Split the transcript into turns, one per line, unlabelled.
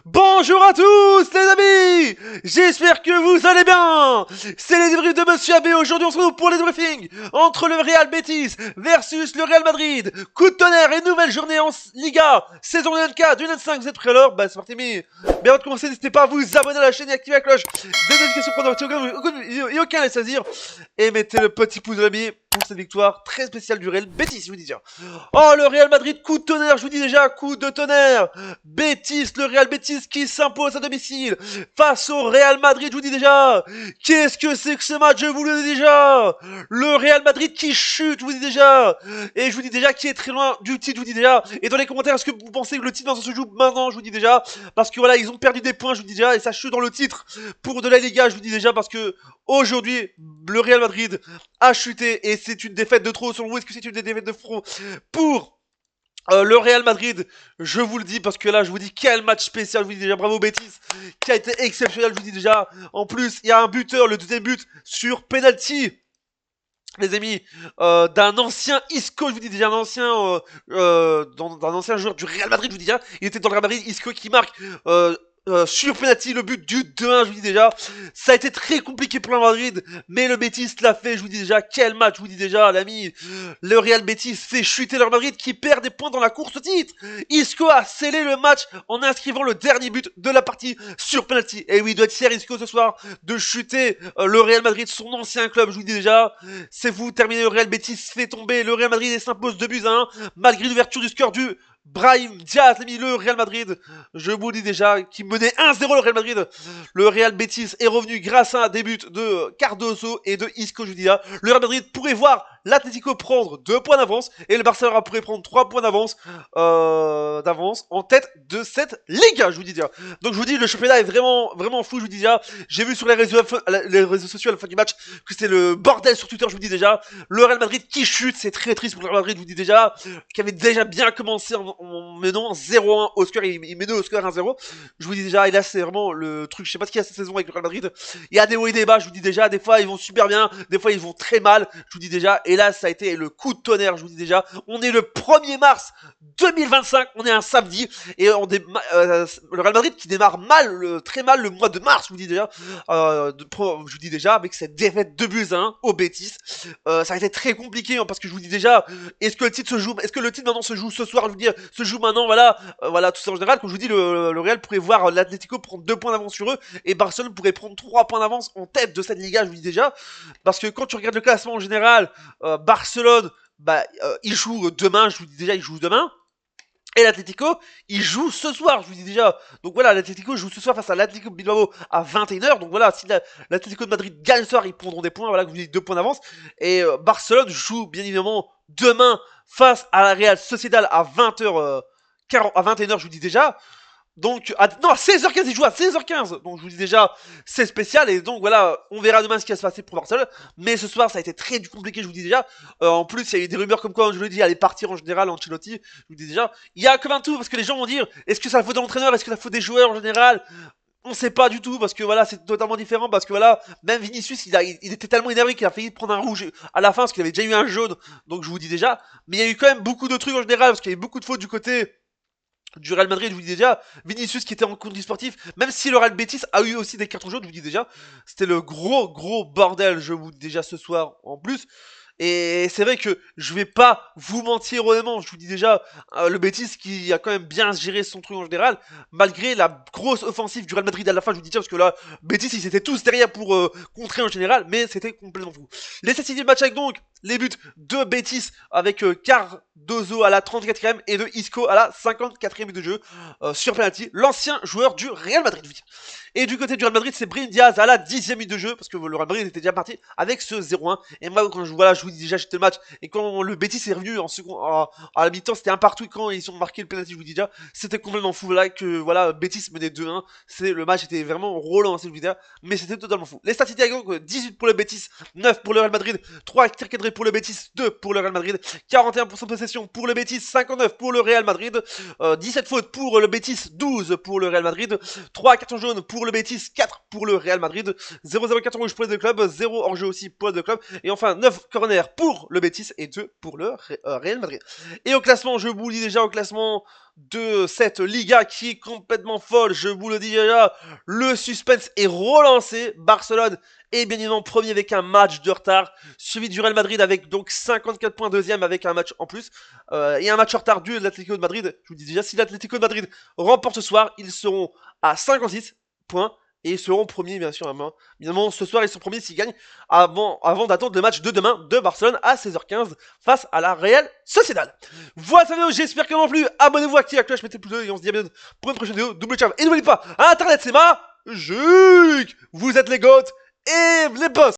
Bonjour à tous les amis. J'espère que vous allez bien. C'est les débriefs de Monsieur AB. Aujourd'hui on se retrouve pour les débriefings entre le Real Betis versus le Real Madrid. Coup de tonnerre et nouvelle journée en Liga. Saison 24, 2025, vous êtes prêts alors? Bah c'est parti mais bien avant de commencer n'hésitez pas à vous abonner à la chaîne et activer la cloche des notifications pour ne aucun à saisir. Et mettez le petit pouce de l'ami pour cette victoire très spéciale du Real Betis, je vous dis déjà. Oh le Real Madrid, coup de tonnerre, je vous dis déjà, coup de tonnerre. Betis, le Real Betis qui s'impose à domicile face au Real Madrid, je vous dis déjà. Qu'est-ce que c'est que ce match, je vous le dis déjà. Le Real Madrid qui chute, je vous dis déjà. Et je vous dis déjà qui est très loin du titre, je vous dis déjà. Et dans les commentaires, est-ce que vous pensez que le titre se joue maintenant, je vous dis déjà. Parce que voilà, ils ont perdu des points, je vous dis déjà. Et ça chute dans le titre pour de la Liga, je vous dis déjà. Parce que aujourd'hui, le Real Madrid a chuté et c'est une défaite de trop. Selon vous, est-ce que c'est une défaite de front pour le Real Madrid? Je vous le dis parce que là je vous dis quel match spécial, je vous dis déjà bravo Betis qui a été exceptionnel, je vous dis déjà. En plus il y a un buteur, le deuxième but sur penalty les amis, d'un ancien Isco, je vous dis déjà, d'un ancien joueur du Real Madrid, je vous dis déjà, il était dans le Real Madrid, Isco qui marque sur penalty le but du 2-1, je vous dis déjà. Ça a été très compliqué pour le Madrid, mais le Betis l'a fait, je vous dis déjà. Quel match, je vous dis déjà, l'ami. Le Real Betis fait chuter le Real Madrid qui perd des points dans la course au titre. Isco a scellé le match en inscrivant le dernier but de la partie sur penalty. Et oui, il doit être fier Isco ce soir de chuter le Real Madrid, son ancien club, je vous dis déjà. C'est vous, terminé, le Real Betis fait tomber le Real Madrid et s'impose 2-1, malgré l'ouverture du score du Brahim Diaz, l'ami, le Real Madrid, je vous le dis déjà, qui menait 1-0 le Real Madrid. Le Real Betis est revenu grâce à un début de Cardoso et de Isco, je vous dis là. Le Real Madrid pourrait voir l'Atlético prendre 2 points d'avance et le Barcelona pourrait prendre 3 points d'avance en tête de cette Ligue, je vous dis déjà. Donc je vous dis, le championnat est vraiment fou, je vous dis déjà. J'ai vu sur les réseaux sociaux à la fin du match que c'est le bordel sur Twitter, je vous dis déjà. Le Real Madrid qui chute, c'est très triste pour le Real Madrid, je vous dis déjà, qui avait déjà bien commencé en menant 0-1 au score, il menait au score 1-0. Je vous dis déjà, et là c'est vraiment le truc, je sais pas ce qu'il y a cette saison avec le Real Madrid. Il y a des hauts et des bas, je vous dis déjà, des fois ils vont super bien, des fois ils vont très mal, je vous dis déjà, et là ça a été le coup de tonnerre, je vous dis déjà. On est le 1er mars 2025, on est un samedi, et le Real Madrid qui démarre mal, très mal le mois de mars, je vous dis déjà, je vous dis déjà, avec cette défaite 2-1 au Betis. Ça a été très compliqué, hein, parce que je vous dis déjà, est-ce que le titre maintenant se joue ce soir, je vous dis, se joue maintenant, voilà, tout ça en général. Comme je vous dis, le Real pourrait voir l'Atlético prendre 2 points d'avance sur eux, et Barcelone pourrait prendre 3 points d'avance en tête de cette Liga, je vous dis déjà, parce que quand tu regardes le classement en général, Barcelone, il joue demain, je vous dis déjà, il joue demain. Et l'Atlético, il joue ce soir, je vous dis déjà. Donc voilà, l'Atlético joue ce soir face à l'Atlético Bilbao à 21h. Donc voilà, si l'Atlético de Madrid gagne ce soir, ils prendront des points. Voilà, que vous dites 2 points d'avance. Et Barcelone joue bien évidemment demain face à la Real Sociedad à 20h, à 21h, je vous dis déjà. Donc, à 16h15, il joue à 16h15. Donc, je vous dis déjà, c'est spécial. Et donc, voilà, on verra demain ce qui va se passer pour Barcelone. Mais ce soir, ça a été très compliqué, je vous dis déjà. En plus, il y a eu des rumeurs comme quoi, je vous le dis, allait partir en général, Ancelotti. Je vous dis déjà. Il y a comme un tout, parce que les gens vont dire, est-ce que ça faute de l'entraîneur? Est-ce que ça faute des joueurs en général? On sait pas du tout, parce que voilà, c'est totalement différent. Parce que voilà, même Vinicius, il était tellement énervé qu'il a failli prendre un rouge à la fin, parce qu'il avait déjà eu un jaune. Donc, je vous dis déjà. Mais il y a eu quand même beaucoup de trucs en général, parce qu'il y a eu beaucoup de fautes du côté du Real Madrid, je vous dis déjà. Vinicius qui était en conduite sportif, même si le Real Betis a eu aussi des cartons jaunes, je vous dis déjà, c'était le gros bordel, je vous dis déjà ce soir en plus. Et c'est vrai que je vais pas vous mentir honnêtement, je vous dis déjà, le Betis qui a quand même bien géré son truc en général, malgré la grosse offensive du Real Madrid à la fin, je vous dis déjà, parce que là, Betis ils étaient tous derrière pour contrer en général, mais c'était complètement fou. Les statistiques du match avec donc les buts de Betis avec Cardozo à la 34e et de Isco à la 54e but de jeu sur penalty, l'ancien joueur du Real Madrid. Et du côté du Real Madrid, c'est Brahim Diaz à la 10e minute de jeu, parce que le Real Madrid était déjà parti avec ce 0-1. Et moi, quand je vous dis déjà, j'étais le match, et quand le Betis est revenu en second, à la mi-temps, c'était un partout, et quand ils ont marqué le penalty, je vous dis déjà, c'était complètement fou, là, que, voilà, Betis menait 2-1, le match était vraiment roulant, je vous dis déjà, mais c'était totalement fou. Les statistiques, donc, 18 pour le Betis, 9 pour le Real Madrid, 3 tirs cadrés pour le Betis, 2 pour le Real Madrid, 41% de possession pour le Betis, 59 pour le Real Madrid, 17 fautes pour le Betis, 12 pour le Real Madrid, 3 cartons jaunes pour le Betis, 4 pour le Real Madrid, 0-0 carton rouge pour les deux clubs, 0 hors-jeu aussi pour les deux clubs, et enfin 9 corners pour le Betis et 2 pour le Real Madrid. Et au classement, je vous le dis déjà, au classement, de cette Liga qui est complètement folle. Je vous le dis déjà, le suspense est relancé. Barcelone est bien évidemment premier avec un match de retard, suivi du Real Madrid avec donc 54 points deuxième avec un match en plus. Et un match en retard de l'Atlético de Madrid. Je vous dis déjà, si l'Atlético de Madrid remporte ce soir, ils seront à 56 points. Et ils seront premiers, bien sûr. Évidemment, ce soir, ils sont premiers s'ils gagnent avant d'attendre le match de demain de Barcelone à 16h15 face à la Real Sociedad. Voilà cette vidéo, j'espère qu'elle m'a plu. Abonnez-vous, activez la cloche, mettez le pouce bleu et on se dit à bientôt pour une prochaine vidéo. Double ciao. Et n'oubliez pas, Internet, c'est magique. Vous êtes les goats et les boss.